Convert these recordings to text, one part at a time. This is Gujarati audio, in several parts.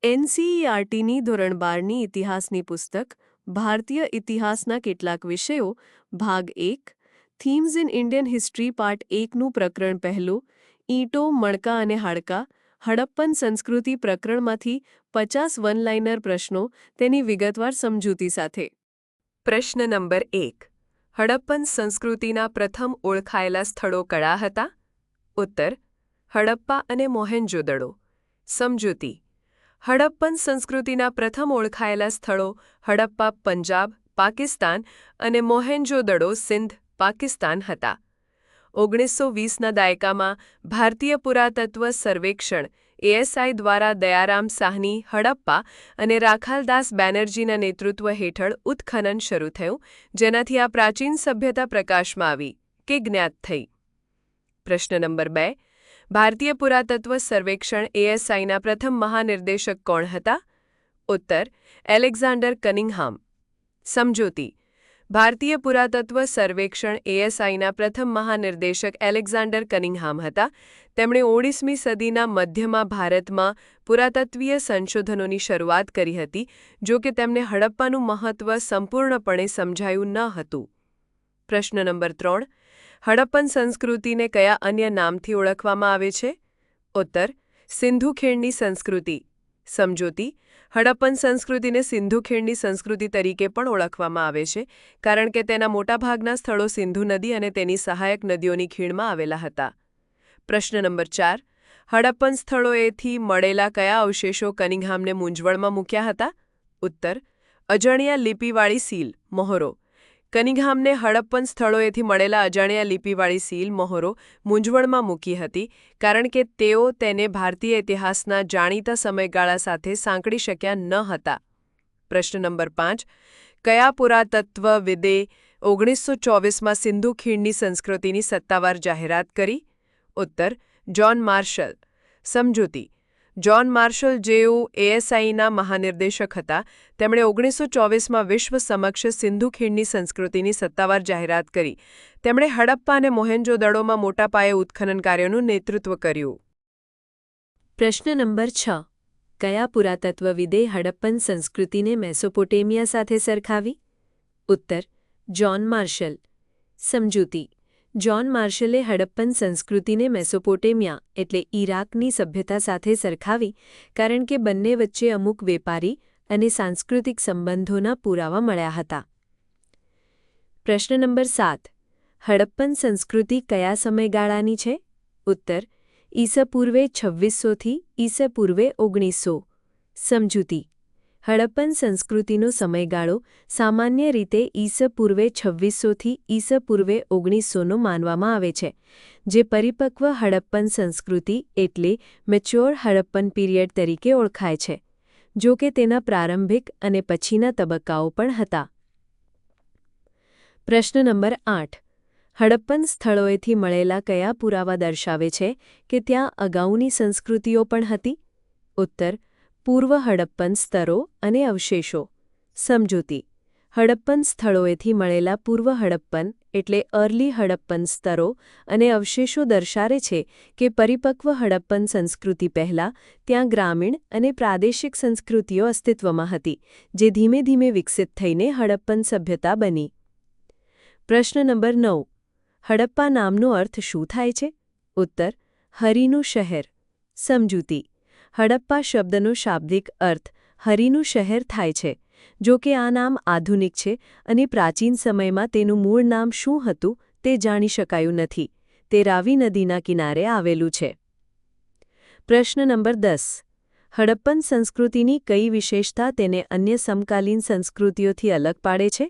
એનસીઈઆરટીની ધોરણ 12ની ઇતિહાસની પુસ્તક ભારતીય ઇતિહાસના કેટલાક વિષયો ભાગ 1 themes in Indian history part 1નું પ્રકરણ પહેલું ઈંટો મણકા અને હાડકાં હડપ્પન સંસ્કૃતિ પ્રકરણમાંથી 50 વન-લાઇનર પ્રશ્નો તેની વિગતવાર સમજૂતી સાથે. પ્રશ્ન નંબર 1 હડપ્પન સંસ્કૃતિના પ્રથમ ઓળખાયેલા સ્થળો કયા હતા? ઉત્તર હડપ્પા અને મોહેન્જો-દડો. સમજૂતી હડપ્પન સંસ્કૃતિના પ્રથમ ઓળખાયેલા સ્થળો હડપ્પા પંજાબ પાકિસ્તાન અને મોહેન્જો-દડો સિંધ પાકિસ્તાન હતા. 1920ના દાયકામાં ભારતીય પુરાતત્વ સર્વેક્ષણ એએસઆઈ દ્વારા દયારામ સાહની હડપ્પા અને રાખાલદાસ બેનર્જીના નેતૃત્વ હેઠળ ઉત્ખનન શરૂ થયું, જેનાથી આ પ્રાચીન સભ્યતા પ્રકાશમાં આવી કે જ્ઞાત થઈ. પ્રશ્ન નંબર 2 ભારતીય પુરાતત્વ સર્વેક્ષણ એએસઆઈના પ્રથમ મહાનિર્દેશક કોણ હતા? ઉત્તર એલેક્ઝાન્ડર કનિંઘહામ. સમજૂતી ભારતીય પુરાતત્વ સર્વેક્ષણ એએસઆઈના પ્રથમ મહાનિર્દેશક એલેક્ઝાન્ડર કનિંઘહામ હતા. તેમણે 19મી સદીના મધ્યમાં ભારતમાં પુરાતત્વીય સંશોધનોની શરૂઆત કરી હતી, જો કે તેમને હડપ્પાનું મહત્વ સંપૂર્ણપણે સમજાયું ન હતું. પ્રશ્ન નંબર 3 હડપ્પન સંસ્કૃતિને કયા અન્ય નામથી ઓળખવામાં આવે છે? ઉત્તર સિંધુ ખીણની સંસ્કૃતિ. સમજૂતી હડપ્પન સંસ્કૃતિને સિંધુ ખીણની સંસ્કૃતિ તરીકે પણ ઓળખવામાં આવે છે, કારણ કે તેના મોટાભાગના સ્થળો સિંધુ નદી અને તેની સહાયક નદીઓની ખીણમાં આવેલા હતા. પ્રશ્ન નંબર 4 હડપ્પન સ્થળોએથી મળેલા કયા અવશેષો કનિંઘહામને મૂંઝવણમાં મૂક્યા હતા? ઉત્તર અજાણ્યા લિપિવાળી સીલ મહોરો. કનિંઘહામને હડપ્પન સ્થળોએથી મળેલા અજાણ્યા લિપિવાળી સીલ મહોરો મૂંઝવણમાં મૂકી હતી, કારણ કે તેઓ તેને ભારતીય ઇતિહાસના જાણીતા સમયગાળા સાથે સાંકળી શક્યા ન હતા. પ્રશ્ન નંબર 5 કયા પુરાતત્વવિદે 1924માં સિંધુ ખીણની સંસ્કૃતિની સત્તાવાર જાહેરાત કરી? ઉત્તર જ્હોન માર્શલ. સમજૂતી જ્હોન માર્શલ, જેઓ એએસઆઈના મહાનિર્દેશક હતા, તેમણે 1924માં વિશ્વ સમક્ષ સિંધુ ખીણની સંસ્કૃતિની સત્તાવાર જાહેરાત કરી. તેમણે હડપ્પા અને મોહેન્જો-દડોમાં મોટા પાયે ઉત્ખનન કાર્યોનું નેતૃત્વ કર્યું. પ્રશ્ન નંબર 6 કયા પુરાતત્વવિદે હડપ્પન સંસ્કૃતિને મેસોપોટેમિયા સાથે સરખાવી? ઉત્તર જ્હોન માર્શલ. સમજૂતી જ્હોન માર્શલે હડપ્પન સંસ્કૃતિને મેસોપોટેમિયા એટલે ઈરાકની સભ્યતા સાથે સરખાવી, કારણ કે બંને વચ્ચે અમુક વેપારી અને સાંસ્કૃતિક સંબંધોના પુરાવા મળ્યા હતા. પ્રશ્ન નંબર 7 હડપ્પન સંસ્કૃતિ કયા સમયગાળાની છે? ઉત્તર ઈસપૂર્વે 2600થી ઈસપૂર્વે 1900. સમજૂતી હડપ્પન સંસ્કૃતિનો સમયગાળો સામાન્ય રીતે ઈસપૂર્વે 2600થી ઈસપૂર્વે 1900નો માનવામાં આવે છે, જે પરિપક્વ હડપ્પન સંસ્કૃતિ એટલે મેચ્યોર હડપ્પન પીરિયડ તરીકે ઓળખાય છે, જો કે તેના પ્રારંભિક અને પછીના તબક્કાઓ પણ હતા. પ્રશ્ન નંબર 8 હડપ્પન સ્થળોએથી મળેલા કયા પુરાવા દર્શાવે છે કે ત્યાં અગાઉની સંસ્કૃતિઓ પણ હતી? ઉત્તર પૂર્વ હડપ્પન સ્તરો અને અવશેષો. સમજૂતી હડપ્પન સ્થળોએથી મળેલા પૂર્વ હડપ્પન એટલે અર્લી હડપ્પન સ્તરો અને અવશેષો દર્શાવે છે કે પરિપક્વ હડપ્પન સંસ્કૃતિ પહેલાં ત્યાં ગ્રામીણ અને પ્રાદેશિક સંસ્કૃતિઓ અસ્તિત્વમાં હતી, જે ધીમે ધીમે વિકસિત થઈને હડપ્પન સભ્યતા બની. પ્રશ્ન નંબર 9 હડપ્પા નામનો અર્થ શું થાય છે? ઉત્તર હરિનું શહેર. સમજૂતી હડપ્પા શબ્દનો શાબ્દિક અર્થ હરિનું શહેર થાય છે, જો કે આ નામ આધુનિક છે અને પ્રાચીન સમયમાં તેનું મૂળ નામ શું હતું તે જાણી શકાયું નથી. તે રાવી નદીના કિનારે આવેલું છે. પ્રશ્ન નંબર 10 હડપ્પન સંસ્કૃતિની કઈ વિશેષતા તેને અન્ય સમકાલીન સંસ્કૃતિઓથી અલગ પાડે છે?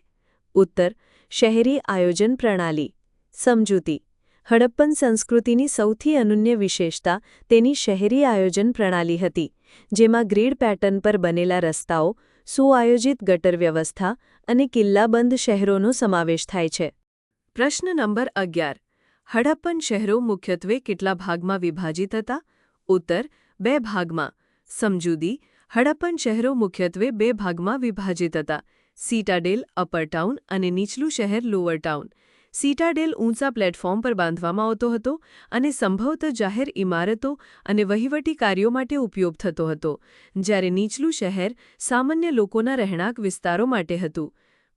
ઉત્તર શહેરી આયોજન પ્રણાલી. સમજૂતી હડપ્પન સંસ્કૃતિની સૌથી અનન્ય વિશેષતા તેની શહેરી આયોજન પ્રણાલી હતી, જેમાં ગ્રીડ પેટર્ન પર બનેલા રસ્તાઓ, સુઆયોજિત ગટર વ્યવસ્થા અને કિલ્લાબંધ શહેરોનો સમાવેશ થાય છે. પ્રશ્ન નંબર 11 હડપ્પન શહેરો મુખ્યત્વે કેટલા ભાગમાં વિભાજિત હતા? ઉત્તર 2 ભાગમાં. સમજૂતી હડપ્પન શહેરો મુખ્યત્વે 2 ભાગમાં વિભાજિત હતા: સીટાડેલ અપર ટાઉન અને નીચલું શહેર લોઅર ટાઉન. સીટાડેલ ઊંચા પ્લેટફોર્મ પર બાંધવામાં આવતો હતો અને સંભવતઃ જાહેર ઇમારતો અને વહીવટી કાર્યો માટે ઉપયોગ થતો હતો, જ્યારે નીચલું શહેર સામાન્ય લોકોના રહેણાંક વિસ્તારો માટે હતું.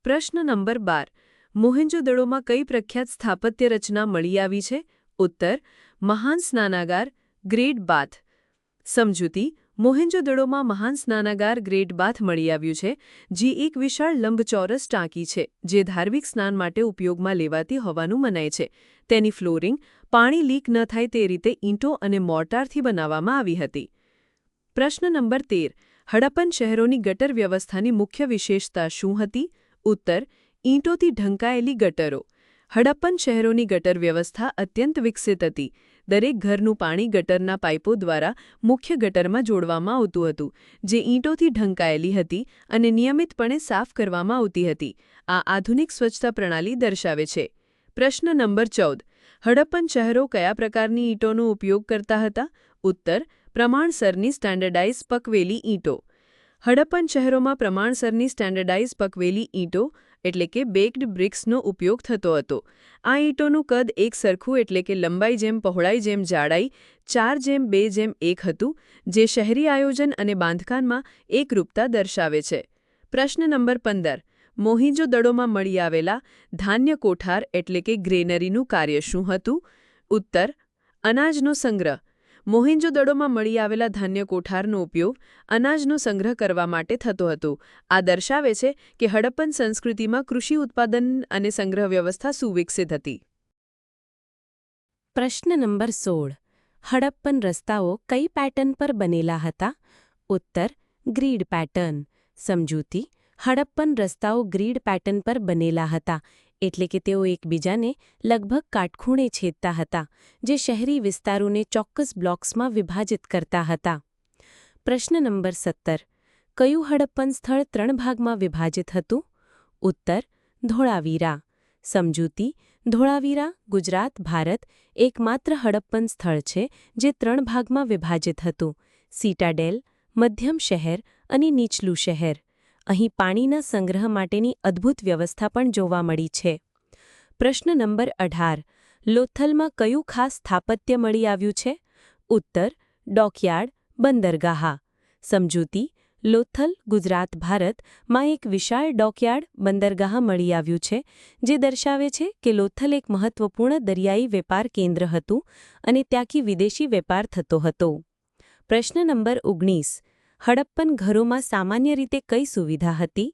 પ્રશ્ન નંબર 12. મોહેંજો-દડોમાં કઈ પ્રખ્યાત સ્થાપત્ય રચના મળી આવી છે? ઉત્તર: મહાન સ્નાનાગાર, ગ્રેટ બાથ. સમજૂતી: મોહેંજો-દડોમાં મહાન સ્નાનાગાર ગ્રેટ બાથ મળી આવ્યું છે, જે એક વિશાળ લંબચોરસ ટાંકી છે જે ધાર્મિક સ્નાન માટે ઉપયોગમાં લેવાતી હોવાનું મનાય છે. તેની ફ્લોરિંગ પાણી લીક ન થાય તે રીતે ઈંટો અને મોર્ટારથી બનાવવામાં આવી હતી. પ્રશ્ન નંબર 13. હડપ્પન શહેરોની ગટર વ્યવસ્થાની મુખ્ય વિશેષતા શું હતી? ઉત્તર: ઈંટોથી ઢંકાયેલી ગટરો. હડપ્પન શહેરોની ગટર વ્યવસ્થા અત્યંત વિકસિત હતી. દરેક ઘરનું પાણી ગટરના પાઇપો દ્વારા મુખ્ય ગટરમાં જોડવામાં આવતું હતું, જે ઈંટોથી ઢંકાયેલી હતી અને નિયમિતપણે સાફ કરવામાં આવતી હતી. આ આધુનિક સ્વચ્છતા પ્રણાલી દર્શાવે છે. પ્રશ્ન નંબર 14. હડપ્પન શહેરો કયા પ્રકારની ઈંટોનો ઉપયોગ કરતા હતા? ઉત્તર: પ્રમાણસરની સ્ટેન્ડર્ડાઇઝ પકવેલી ઈંટો. હડપ્પન શહેરોમાં પ્રમાણસરની સ્ટેન્ડર્ડાઇઝ પકવેલી ઈંટો એટલે કે બેક્ડ બ્રિક્સનો ઉપયોગ થતો હતો. આ ઈંટોનું કદ એક સરખું એટલે કે લંબાઈ જેમ પહોળાઈ જેમ જાડાઈ 4:2:1 હતું, જે શહેરી આયોજન અને બાંધકામમાં એકરૂપતા દર્શાવે છે. પ્રશ્ન નંબર 15. મોહેંજો-દડોમાં મળી આવેલા ધાન્ય કોઠાર એટલે કે ગ્રેનરીનું કાર્ય શું હતું? ઉત્તર: અનાજનો સંગ્રહ. મોહેંજો-દડોમાં મળી આવેલા ધાન્ય કોઠારનો ઉપયોગ અનાજનો સંગ્રહ કરવા માટે થતો હતો. આ દર્શાવે છે કે હડપ્પન સંસ્કૃતિમાં કૃષિ ઉત્પાદન અને સંગ્રહ વ્યવસ્થા સુવિકસિત હતી. પ્રશ્ન નંબર 16. હડપ્પન રસ્તાઓ કઈ પેટર્ન પર બનેલા હતા? ઉત્તર: ગ્રીડ પેટર્ન. સમજૂતી: હડપ્પન રસ્તાઓ ગ્રીડ પેટર્ન પર બનેલા હતા, એટલે કે તેઓ એકબીજાને લગભગ કાટખૂણે છેદતા હતા, જે શહેરી વિસ્તારોને ચોક્કસ બ્લોક્સમાં વિભાજિત કરતા હતા. પ્રશ્ન નંબર 17. કયું હડપ્પન સ્થળ 3 ભાગમાં વિભાજિત હતું? ઉત્તર: ધોળાવીરા. સમજૂતી: ધોળાવીરા, ગુજરાત, ભારત એકમાત્ર હડપ્પન સ્થળ છે જે 3 ભાગમાં વિભાજિત હતું: સીટાડેલ, મધ્યમ શહેર અને નીચલું શહેર. અહીં પાણીના સંગ્રહ માટેની અદ્ભુત વ્યવસ્થા પણ જોવા મળી છે. પ્રશ્ન નંબર 18. લોથલમાં કયું ખાસ સ્થાપત્ય મળી આવ્યું છે? ઉત્તર: ડોકયાર્ડ, બંદરગાહ. સમજૂતી: લોથલ, ગુજરાત, ભારત માં એક વિશાળ ડોકયાર્ડ, બંદરગાહ મળી આવ્યું છે, જે દર્શાવે છે કે લોથલ એક મહત્વપૂર્ણ દરિયાઈ વેપાર કેન્દ્ર હતું અને ત્યાંથી વિદેશી વેપાર થતો હતો. પ્રશ્ન નંબર 19. હડપ્પન ઘરોમાં સામાન્ય રીતે કઈ સુવિધા હતી?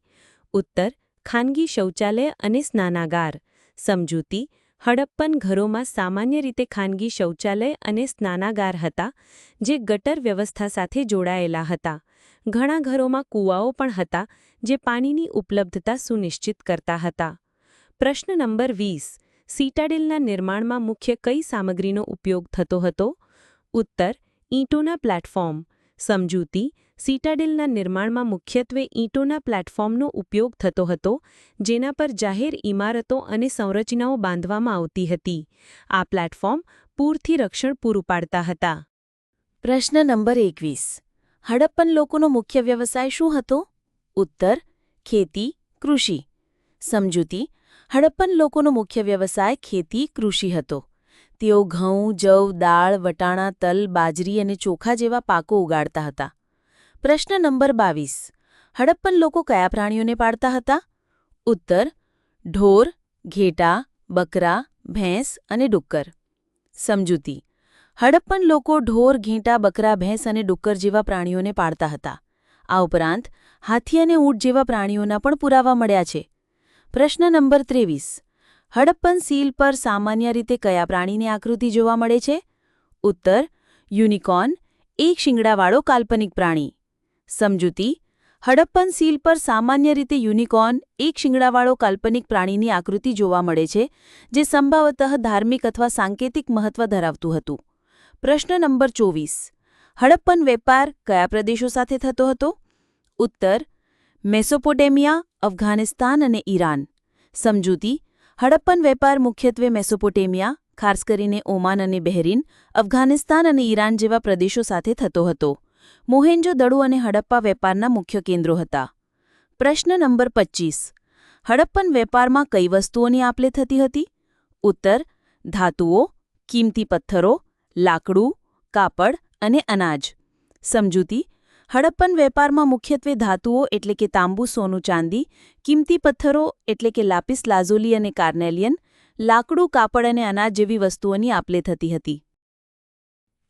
ઉત્તર: ખાનગી શૌચાલય અને સ્નાનાગાર. સમજૂતી: હડપ્પન ઘરોમાં સામાન્ય રીતે ખાનગી શૌચાલય અને સ્નાનાગાર હતા, જે ગટર વ્યવસ્થા સાથે જોડાયેલા હતા. ઘણા ઘરોમાં કૂવાઓ પણ હતા, જે પાણીની ઉપલબ્ધતા સુનિશ્ચિત કરતા હતા. પ્રશ્ન નંબર 20. સીટાડેલના નિર્માણમાં મુખ્ય કઈ સામગ્રીનો ઉપયોગ થતો હતો? ઉત્તર: ઈંટોના પ્લેટફોર્મ. સમજૂતી: સીટાડેલના નિર્માણમાં મુખ્યત્વે ઈંટોના પ્લેટફોર્મનો ઉપયોગ થતો હતો, જેના પર જાહેર ઇમારતો અને સંરચનાઓ બાંધવામાં આવતી હતી. આ પ્લેટફોર્મ પૂરથી રક્ષણ પૂરું પાડતા હતા. પ્રશ્ન નંબર 21. હડપ્પન લોકોનો મુખ્ય વ્યવસાય શું હતો? ઉત્તર: ખેતી, કૃષિ. સમજૂતી: હડપ્પન લોકોનો મુખ્ય વ્યવસાય ખેતી, કૃષિ હતો. તેઓ ઘઉં, જવ, દાળ, વટાણા, તલ, બાજરી અને ચોખા જેવા પાકો ઉગાડતા હતા. પ્રશ્ન નંબર 22. હડપ્પન લોકો કયા પ્રાણીઓને પાળતા હતા? ઉત્તર: ઢોર, ઘેટા, બકરા, ભેંસ અને ડુક્કર. સમજૂતી: હડપ્પન લોકો ઢોર, ઘેટા, બકરા, ભેંસ અને ડુક્કર જેવા પ્રાણીઓને પાળતા હતા. આ ઉપરાંત હાથી અને ઊંટ જેવા પ્રાણીઓના પણ પુરાવા મળ્યા છે. પ્રશ્ન નંબર 23. હડપ્પન સીલ પર સામાન્ય રીતે કયા પ્રાણીની આકૃતિ જોવા મળે છે? ઉત્તર: યુનિકોર્ન, એક શિંગડાવાળો કાલ્પનિક પ્રાણી. સમજૂતી: હડપ્પન સીલ પર સામાન્ય રીતે યુનિકોર્ન, એક શિંગડાવાળો કાલ્પનિક પ્રાણીની આકૃતિ જોવા મળે છે, જે સંભવતઃ ધાર્મિક અથવા સાંકેતિક મહત્વ ધરાવતું હતું. પ્રશ્ન નંબર 24. હડપ્પન વેપાર કયા પ્રદેશો સાથે થતો હતો? ઉત્તર: મેસોપોટેમિયા, અફઘાનિસ્તાન અને ઈરાન. સમજૂતી: હડપ્પન વેપાર મુખ્યત્વે મેસોપોટેમિયા, ખાસ કરીને ઓમાન અને બહેરીન, અફઘાનિસ્તાન અને ઈરાન જેવા પ્રદેશો સાથે થતો હતો. મોહેંજો-દડો અને હડપ્પા વેપારના મુખ્ય કેન્દ્રો હતા. પ્રશ્ન નંબર 25. હડપ્પન વેપારમાં કઈ વસ્તુઓની આપ-લે થતી હતી? ઉત્તર ધાતુઓ, કિંમતી પથ્થરો, લાકડું, કાપડ અને અનાજ. સમજૂતી: હડપ્પન વેપારમાં મુખ્યત્વે ધાતુઓ એટલે કે તાંબુ, સોનું, ચાંદી, કિંમતી પથ્થરો એટલે કે લાપિસ લાઝુલી અને કાર્નેલિયન, લાકડું, કાપડ અને અનાજ જેવી વસ્તુઓની આપ-લે થતી હતી.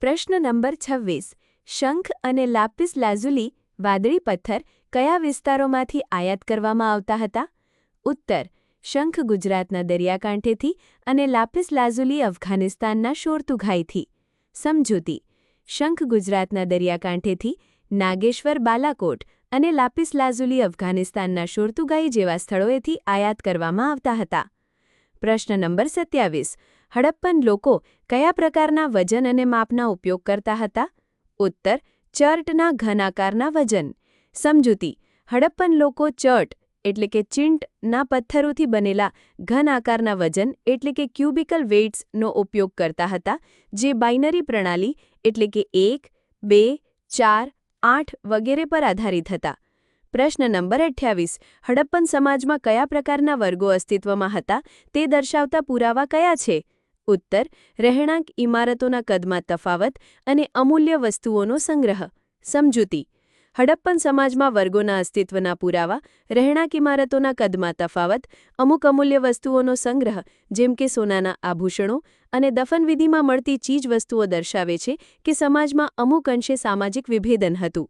પ્રશ્ન નંબર 26. શંખ અને લાપિસ લાઝુલી વાદળી પથ્થર કયા વિસ્તારોમાંથી આયાત કરવામાં આવતા હતા? ઉત્તર: શંખ ગુજરાતના દરિયાકાંઠેથી અને લાપિસ લાઝુલી અફઘાનિસ્તાનના શોરતુઘાઈથી. સમજૂતી: શંખ ગુજરાતના દરિયાકાંઠેથી, નાગેશ્વર, બાલાકોટ અને લાપિસ લાઝુલી અફઘાનિસ્તાનના શોરતુગાઈ જેવા સ્થળોએથી આયાત કરવામાં આવતા હતા. પ્રશ્ન નંબર 27. હડપ્પન લોકો કયા પ્રકારના વજન અને માપના ઉપયોગ કરતા હતા? ઉત્તર: ચર્ટના ઘન આકારના વજન. સમજૂતી: હડપ્પન લોકો ચર્ટ એટલે કે ચિંટના પથ્થરોથી બનેલા ઘન આકારના વજન એટલે કે ક્યુબિકલ વેઇટ્સનો ઉપયોગ કરતા હતા, જે બાઇનરી પ્રણાલી એટલે કે 1, 2, 4, 8 વગેરે પર આધારિત હતા. પ્રશ્ન નંબર 28. હડપ્પન સમાજમાં કયા પ્રકારના વર્ગો અસ્તિત્વમાં હતા તે દર્શાવતા પુરાવા કયા છે? ઉત્તર: રહેણાંક ઇમારતોના કદમાં તફાવત અને અમૂલ્ય વસ્તુઓનો સંગ્રહ. સમજૂતી: હડપ્પન સમાજમાં વર્ગોના અસ્તિત્વના પુરાવા રહેણાંક ઇમારતોના કદમાં તફાવત, અમુક અમૂલ્ય વસ્તુઓનો સંગ્રહ જેમ કે સોનાના આભૂષણો અને દફનવિધિમાં મળતી ચીજવસ્તુઓ દર્શાવે છે કે સમાજમાં અમુક અંશે સામાજિક વિભેદન હતું.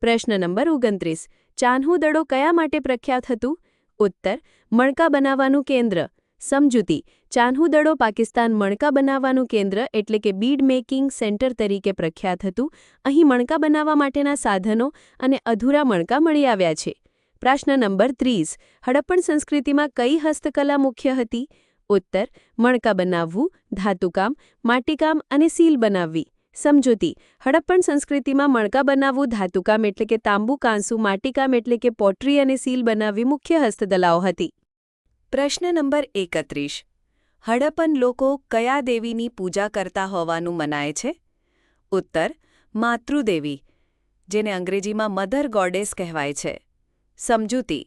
પ્રશ્ન નંબર 29. ચાન્હુ દડો કયા માટે પ્રખ્યાત હતું? ઉત્તર: મણકા બનાવવાનું કેન્દ્ર. સમજૂતી: ચાન્હુ દડો પાકિસ્તાન મણકા બનાવવાનું કેન્દ્ર એટલે કે બીડ મેકિંગ સેન્ટર તરીકે પ્રખ્યાત હતું. અહીં મણકા બનાવવા માટેના સાધનો અને અધૂરા મણકા મળી આવ્યા છે. પ્રશ્ન નંબર 30. હડપ્પન સંસ્કૃતિમાં કઈ હસ્તકલા મુખ્ય હતી? ઉત્તર: મણકા બનાવવું, ધાતુકામ, માટીકામ અને સીલ બનાવવી. સમજૂતી: હડપ્પન સંસ્કૃતિમાં મણકા બનાવવું, ધાતુકામ એટલે કે તાંબુ, કાંસુ, માટીકામ એટલે કે પોટરી અને સીલ બનાવવી મુખ્ય હસ્તકલાઓ હતી. પ્રશ્ન નંબર 31. હડપ્પન લોકો કયા દેવીની પૂજા કરતા હોવાનું મનાય છે? ઉત્તર: માતૃદેવી, જેને અંગ્રેજીમાં મધર ગોડેસ કહેવાય છે. સમજૂતી: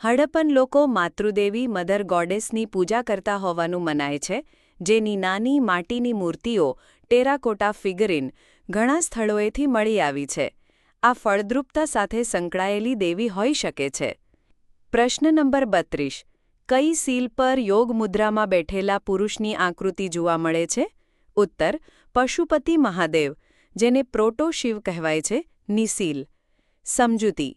હડપ્પન લોકો માતૃદેવી મધર ગોડેસની પૂજા કરતા હોવાનું મનાય છે, જેની નાની માટીની મૂર્તિઓ ટેરાકોટા ફિગરીન ઘણા સ્થળોએથી મળી આવી છે. આ ફળદ્રુપતા સાથે સંકળાયેલી દેવી હોઈ શકે છે. પ્રશ્ન નંબર 32. કઈ સીલ પર યોગ મુદ્રામાં બેઠેલા પુરુષની આકૃતિ જોવા મળે છે? ઉત્તર: પશુપતિ મહાદેવ, જેને પ્રોટો શિવ કહેવાય છે, ની સીલ. સમજૂતી: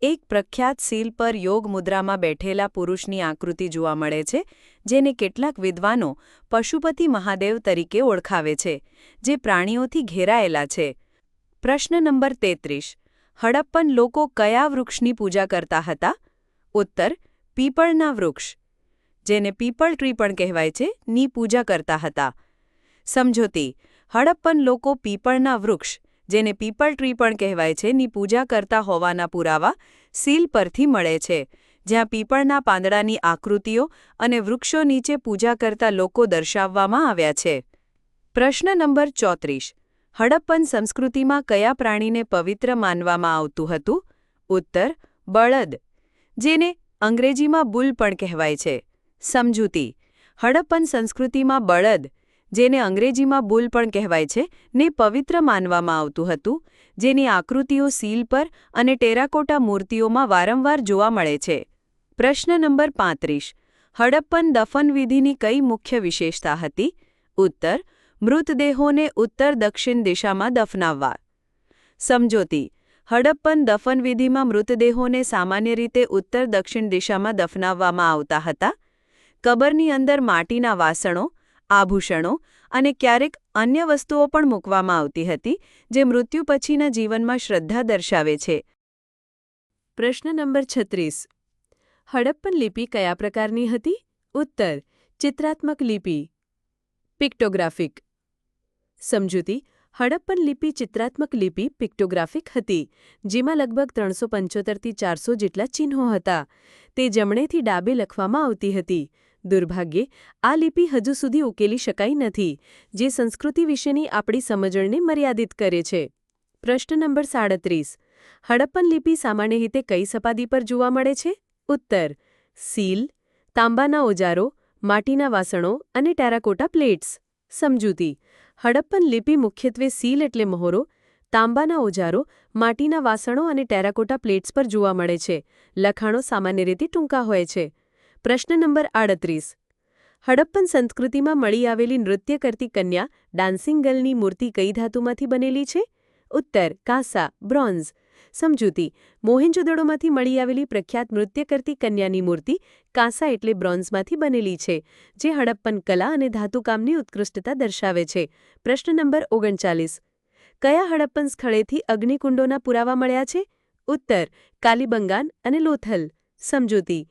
એક પ્રખ્યાત સીલ પર યોગ મુદ્રામાં બેઠેલા પુરુષની આકૃતિ જોવા મળે છે, જેને કેટલાક વિદ્વાનો પશુપતિ મહાદેવ તરીકે ઓળખાવે છે, જે પ્રાણીઓથી ઘેરાયેલા છે. પ્રશ્ન નંબર 33. હડપ્પન લોકો કયા વૃક્ષની પૂજા કરતા હતા? ઉત્તર: પીપળના વૃક્ષ, જેને પીપળ ટ્રી પણ કહેવાય છે, ની પૂજા કરતા હતા. સમજૂતી: હડપ્પન લોકો પીપળના વૃક્ષ, જેને પીપળ ટ્રી પણ કહેવાય છે, ની પૂજા કરતા હોવાના પુરાવા સીલ પરથી મળે છે, જ્યાં પીપળના પાંદડાની આકૃતિઓ અને વૃક્ષો નીચે પૂજા કરતા લોકો દર્શાવવામાં આવ્યા છે. પ્રશ્ન નંબર 34. હડપ્પન સંસ્કૃતિમાં કયા પ્રાણીને પવિત્ર માનવામાં આવતું હતું? ઉત્તર: બળદ, જેને અંગ્રેજીમાં બુલ પણ કહેવાય છે. સમજૂતી: હડપ્પન સંસ્કૃતિમાં બળદ, જેને અંગ્રેજીમાં બુલ પણ કહેવાય છે, ને પવિત્ર માનવામાં આવતું હતું, જેની આકૃતિઓ સીલ પર અને ટેરાકોટા મૂર્તિઓમાં વારંવાર જોવા મળે છે. પ્રશ્ન નંબર 35. હડપ્પન દફનવિધિની કઈ મુખ્ય વિશેષતા હતી? ઉત્તર: મૃતદેહોને ઉત્તર-દક્ષિણ દિશામાં દફનાવવા. સમજૂતી: હડપ્પન દફનવિધિમાં મૃતદેહોને સામાન્ય રીતે ઉત્તર-દક્ષિણ દિશામાં દફનાવવામાં આવતા હતા. કબરની અંદર માટીના વાસણો, આભૂષણો અને ક્યારેક અન્ય વસ્તુઓ પણ મૂકવામાં આવતી હતી, જે મૃત્યુ પછીના જીવનમાં શ્રદ્ધા દર્શાવે છે. પ્રશ્ન નંબર 36. હડપ્પન લિપિ કયા પ્રકારની હતી? ઉત્તર: ચિત્રાત્મક લિપિ, પિક્ટોગ્રાફિક. સમજૂતી: હડપ્પન લિપિ ચિત્રાત્મક લિપિ, પિક્ટોગ્રાફિક હતી, જેમાં લગભગ 375 થી 400 જેટલા ચિહ્નો હતા. તે જમણેથી ડાબે લખવામાં આવતી હતી. દુર્ભાગ્યે, આ લિપિ હજુ સુધી ઉકેલી શકાઈ નથી, જે સંસ્કૃતિ વિશેની આપણી સમજણને મર્યાદિત કરે છે. પ્રશ્ન નંબર 37. હડપ્પન લિપિ સામાન્ય રીતે કઈ સપાટી પર જોવા મળે છે? ઉત્તર: સીલ, તાંબાના ઓજારો, માટીના વાસણો અને ટેરાકોટા પ્લેટ્સ. સમજૂતી: હડપ્પન લિપિ મુખ્યત્વે સીલ એટલે મહોરો, તાંબાના ઓજારો, માટીના વાસણો અને ટેરાકોટા પ્લેટ્સ પર જોવા મળે છે. લખાણો સામાન્ય રીતે ટૂંકા હોય છે. પ્રશ્ન નંબર 38. હડપ્પન સંસ્કૃતિમાં મળી આવેલી નૃત્ય કરતી કન્યા ડાન્સિંગ ગર્લની મૂર્તિ કઈ ધાતુમાંથી બનેલી છે? ઉત્તર: કાંસા, બ્રોન્ઝ. સમજૂતી: મોહેંજો-દડોમાંથી મળી આવેલી પ્રખ્યાત નૃત્ય કરતી કન્યાની મૂર્તિ કાંસા એટલે બ્રોન્ઝમાંથી બનેલી છે, જે હડપ્પન કલા અને ધાતુકામની ઉત્કૃષ્ટતા દર્શાવે છે. પ્રશ્ન નંબર 39. કયા હડપ્પન સ્થળેથી અગ્નિકુંડોના પુરાવા મળ્યા છે? ઉત્તર: કાલીબંગાન અને લોથલ. સમજૂતી: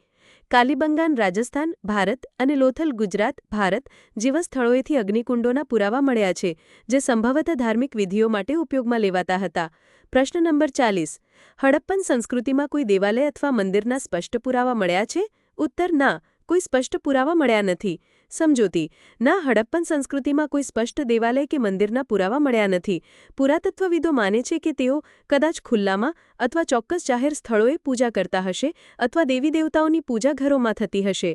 કાલીબંગાન રાજસ્થાન, ભારત અને લોથલ ગુજરાત, ભારત જેવા સ્થળોએથી અગ્નિકુંડોના પુરાવા મળ્યા છે, જે સંભવતઃ ધાર્મિક વિધિઓ માટે ઉપયોગમાં લેવાતા હતા. પ્રશ્ન નંબર 40. હડપ્પન સંસ્કૃતિમાં કોઈ દેવાલય અથવા મંદિરના સ્પષ્ટ પુરાવા મળ્યા છે? ઉત્તર: ના, કોઈ સ્પષ્ટ પુરાવા મળ્યા નથી. સમજૂતી: ના, હડપ્પન સંસ્કૃતિમાં કોઈ સ્પષ્ટ દેવાલય કે મંદિરના પુરાવા મળ્યા નથી. પુરાતત્વવિદો માને છે કે તેઓ કદાચ ખુલ્લામાં અથવા ચોક્કસ જાહેર સ્થળોએ પૂજા કરતા હશે અથવા દેવી દેવતાઓની પૂજા ઘરોમાં થતી હશે.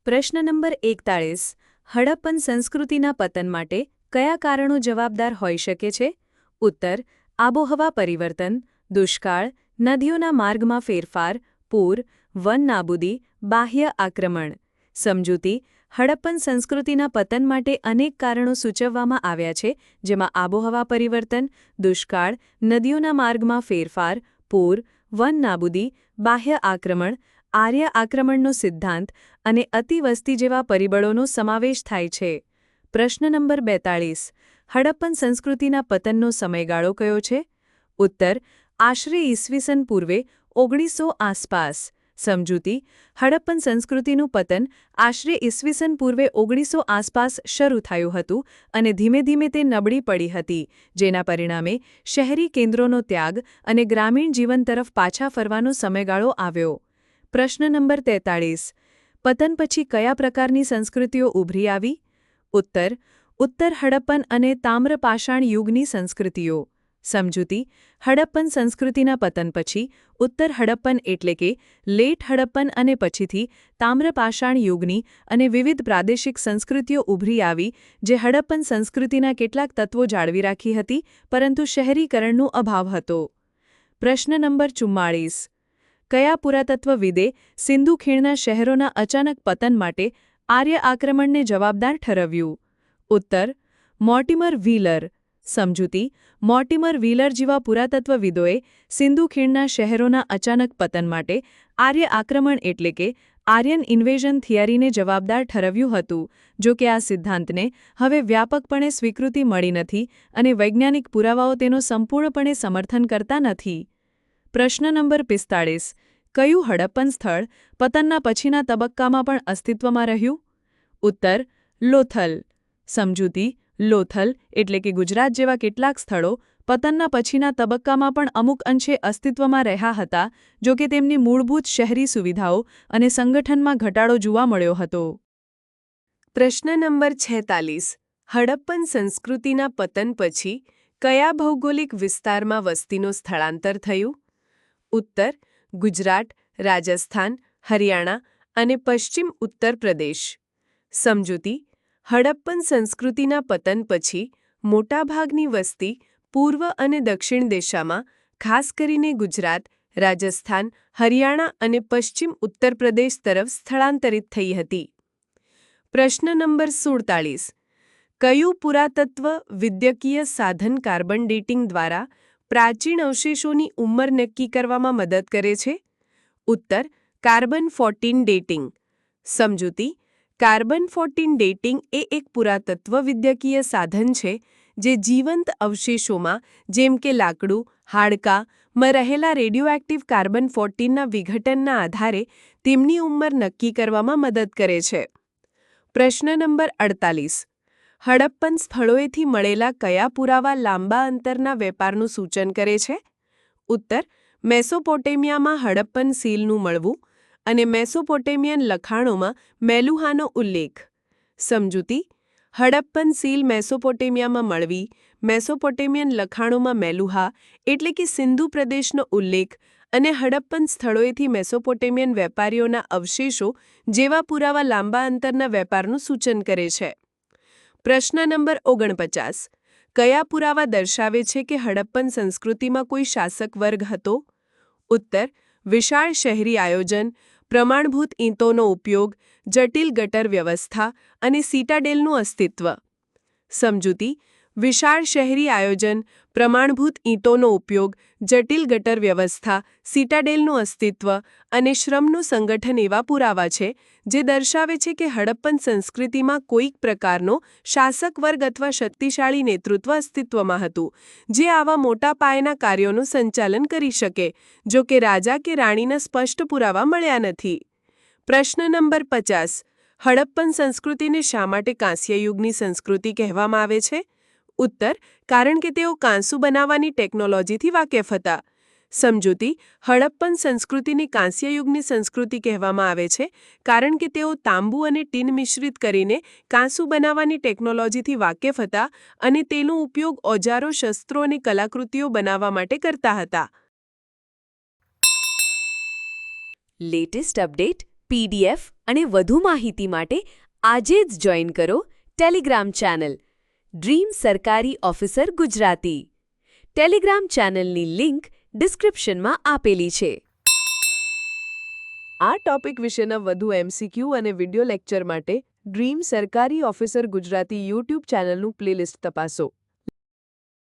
પ્રશ્ન નંબર 41. હડપ્પન સંસ્કૃતિના પતન માટે કયા કારણો જવાબદાર હોઈ શકે છે? ઉત્તર: આબોહવા પરિવર્તન, દુષ્કાળ, નદીઓના માર્ગમાં ફેરફાર, પૂર, વન નાબૂદી, બાહ્ય આક્રમણ. સમજૂતી: હડપ્પન સંસ્કૃતિના પતન માટે અનેક કારણો સૂચવવામાં આવ્યા છે, જેમાં આબોહવા પરિવર્તન, દુષ્કાળ, નદીઓના માર્ગમાં ફેરફાર, પૂર, વન નાબૂદી, બાહ્ય આક્રમણ, આર્ય આક્રમણનો સિદ્ધાંત અને અતિવસ્તી જેવા પરિબળોનો સમાવેશ થાય છે. પ્રશ્ન નંબર 42. હડપ્પન સંસ્કૃતિના પતનનો સમયગાળો કયો છે? ઉત્તર: આશરે ઈસવીસન પૂર્વે 1900 આસપાસ. સમજૂતી: હડપ્પન સંસ્કૃતિનું પતન આશરે ઈસવીસન પૂર્વે 1900 આસપાસ શરૂ થયું હતું અને ધીમે ધીમે તે નબળી પડી હતી, જેના પરિણામે શહેરી કેન્દ્રોનો ત્યાગ અને ગ્રામીણ જીવન તરફ પાછા ફરવાનો સમયગાળો આવ્યો. પ્રશ્ન નંબર 43. પતન પછી કયા પ્રકારની સંસ્કૃતિઓ ઉભરી આવી? ઉત્તર: ઉત્તર હડપ્પન અને તામ્રપાષાણ યુગની સંસ્કૃતિઓ. સમજૂતી: હડપ્પન સંસ્કૃતિના પતન પછી ઉત્તર હડપ્પન એટલે કે લેટ હડપ્પન અને પછીથી તામ્રપાષાણ યુગની અને વિવિધ પ્રાદેશિક સંસ્કૃતિઓ ઉભરી આવી, જે હડપ્પન સંસ્કૃતિના કેટલાક તત્વો જાળવી રાખી હતી, પરંતુ શહેરીકરણનો અભાવ હતો. પ્રશ્ન નંબર 44. કયા પુરાતત્વવિદે સિંધુ ખીણના શહેરોના અચાનક પતન માટે આર્ય આક્રમણને જવાબદાર ઠરવ્યું? ઉત્તર: મોર્ટિમર વ્હીલર. સમજૂતી: મોર્ટિમર વ્હીલર જેવા પુરાતત્વવિદોએ સિંધુ ખીણના શહેરોના અચાનક પતન માટે આર્ય આક્રમણ એટલે કે આર્યન ઇન્વેઝન થિયરીને જવાબદાર ઠરવ્યું હતું, જો કે આ સિદ્ધાંતને હવે વ્યાપકપણે સ્વીકૃતિ મળી નથી અને વૈજ્ઞાનિક પુરાવાઓ તેનો સંપૂર્ણપણે સમર્થન કરતા નથી. પ્રશ્ન નંબર 45. કયું હડપ્પન સ્થળ પતનના પછીના તબક્કામાં પણ અસ્તિત્વમાં રહ્યું? ઉત્તર: લોથલ. સમજૂતી: લોથલ એટલે કે ગુજરાત જેવા કેટલાક સ્થળો પતનના પછીના તબક્કામાં પણ અમુક અંશે અસ્તિત્વમાં રહ્યા હતા, જો કે તેમની મૂળભૂત શહેરી સુવિધાઓ અને સંગઠનમાં ઘટાડો જોવા મળ્યો હતો. પ્રશ્ન નંબર 46. હડપ્પન સંસ્કૃતિના પતન પછી કયા ભૌગોલિક વિસ્તારમાં વસ્તીનું સ્થળાંતર થયું? ઉત્તર: ગુજરાત, રાજસ્થાન, હરિયાણા અને પશ્ચિમ ઉત્તર પ્રદેશ. સમજૂતી: હડપ્પન સંસ્કૃતિના પતન પછી મોટાભાગની વસ્તી પૂર્વ અને દક્ષિણ દિશામાં, ખાસ કરીને ગુજરાત, રાજસ્થાન, હરિયાણા અને પશ્ચિમ ઉત્તર પ્રદેશ તરફ સ્થળાંતરિત થઈ હતી. પ્રશ્ન નંબર 47. કયું પુરાતત્વ વિદ્યકીય સાધન કાર્બન ડેટિંગ દ્વારા પ્રાચીન અવશેષોની ઉંમર નક્કી કરવામાં મદદ કરે છે? ઉત્તર: કાર્બન-14 ડેટિંગ. સમજૂતી: કાર્બન-14 ડેટિંગ એ એક પુરાતત્વ વિદ્યકીય સાધન છે જે જીવંત અવશેષોમાં, જેમ કે લાકડું, હાડકાં રહેલા રેડિયોએક્ટિવ કાર્બન-14ના વિઘટનના આધારે તેમની ઉંમર નક્કી કરવામાં મદદ કરે છે. પ્રશ્ન નંબર 48. હડપ્પન સ્થળોએથી મળેલા કયા પુરાવા લાંબા અંતરના વેપારનું સૂચન કરે છે? ઉત્તર: મેસોપોટેમિયામાં હડપ્પન સીલનું મળવું અને મેસોપોટેમિયન લખાણોમાં મેલુહાનો ઉલ્લેખ. સમજૂતી: હડપ્પન સીલ મેસોપોટેમિયામાં મળવી, મેસોપોટેમિયન લખાણોમાં મેલુહા એટલે કે સિંધુ પ્રદેશનો ઉલ્લેખ અને હડપ્પન સ્થળોએથી મેસોપોટેમિયન વેપારીઓના અવશેષો જેવા પુરાવા લાંબા અંતરના વેપારનું સૂચન કરે છે. પ્રશ્ન નંબર 49. કયા પુરાવા દર્શાવે છે કે હડપ્પન સંસ્કૃતિમાં કોઈ શાસક વર્ગ હતો? ઉત્તર: વિશાળ શહેરી આયોજન, પ્રમાણભૂત ઈંટોનો ઉપયોગ, જટિલ ગટર વ્યવસ્થા અને સિટાડેલનું અસ્તિત્વ. સમજૂતી: વિશાળ શહેરી આયોજન, પ્રમાણભૂત ઈંટોનો ઉપયોગ, જટિલ ગટર વ્યવસ્થા, સિટાડેલનું અસ્તિત્વ અને શ્રમનું સંગઠન એવા પુરાવા છે જે દર્શાવે છે કે હડપ્પન સંસ્કૃતિમાં કોઈક પ્રકારનો શાસક વર્ગ અથવા શક્તિશાળી નેતૃત્વ અસ્તિત્વમાં હતું, જે આવા મોટા પાયેના કાર્યોનું સંચાલન કરી શકે. જો કે રાજા કે રાણીના સ્પષ્ટ પુરાવા મળ્યા નથી. પ્રશ્ન નંબર 50. હડપ્પન સંસ્કૃતિને શા માટે કાંસ્યયુગની સંસ્કૃતિ કહેવામાં આવે છે? ઉત્તર: કારણ કે તેઓ કાંસુ બનાવવાની ટેકનોલોજીથી વાકેફ હતા. સમજૂતી: હડપ્પન સંસ્કૃતિની કાંસ્યયુગની સંસ્કૃતિ કહેવામાં આવે છે કારણ કે તેઓ તાંબુ અને ટીન મિશ્રિત કરીને કાંસુ બનાવવાની ટેકનોલોજીથી વાકેફ હતા અને તેનો ઉપયોગ ઓજારો, શસ્ત્રો અને કલાકૃતિઓ બનાવવા માટે કરતા હતા. લેટેસ્ટ અપડેટ, PDF અને વધુ માહિતી માટે આજે જ જોઈન કરો ટેલિગ્રામ ચેનલ ડ્રીમ સરકારી ઓફિસર ગુજરાતી. ટેલિગ્રામ ચેનલની લિંક ડિસ્ક્રિપ્શનમાં આપેલી છે. આ ટોપિક વિશેના વધુ MCQ અને વિડિયો લેક્ચર માટે ડ્રીમ સરકારી ઓફિસર ગુજરાતી યુટ્યુબ ચેનલનું પ્લેલિસ્ટ તપાસો.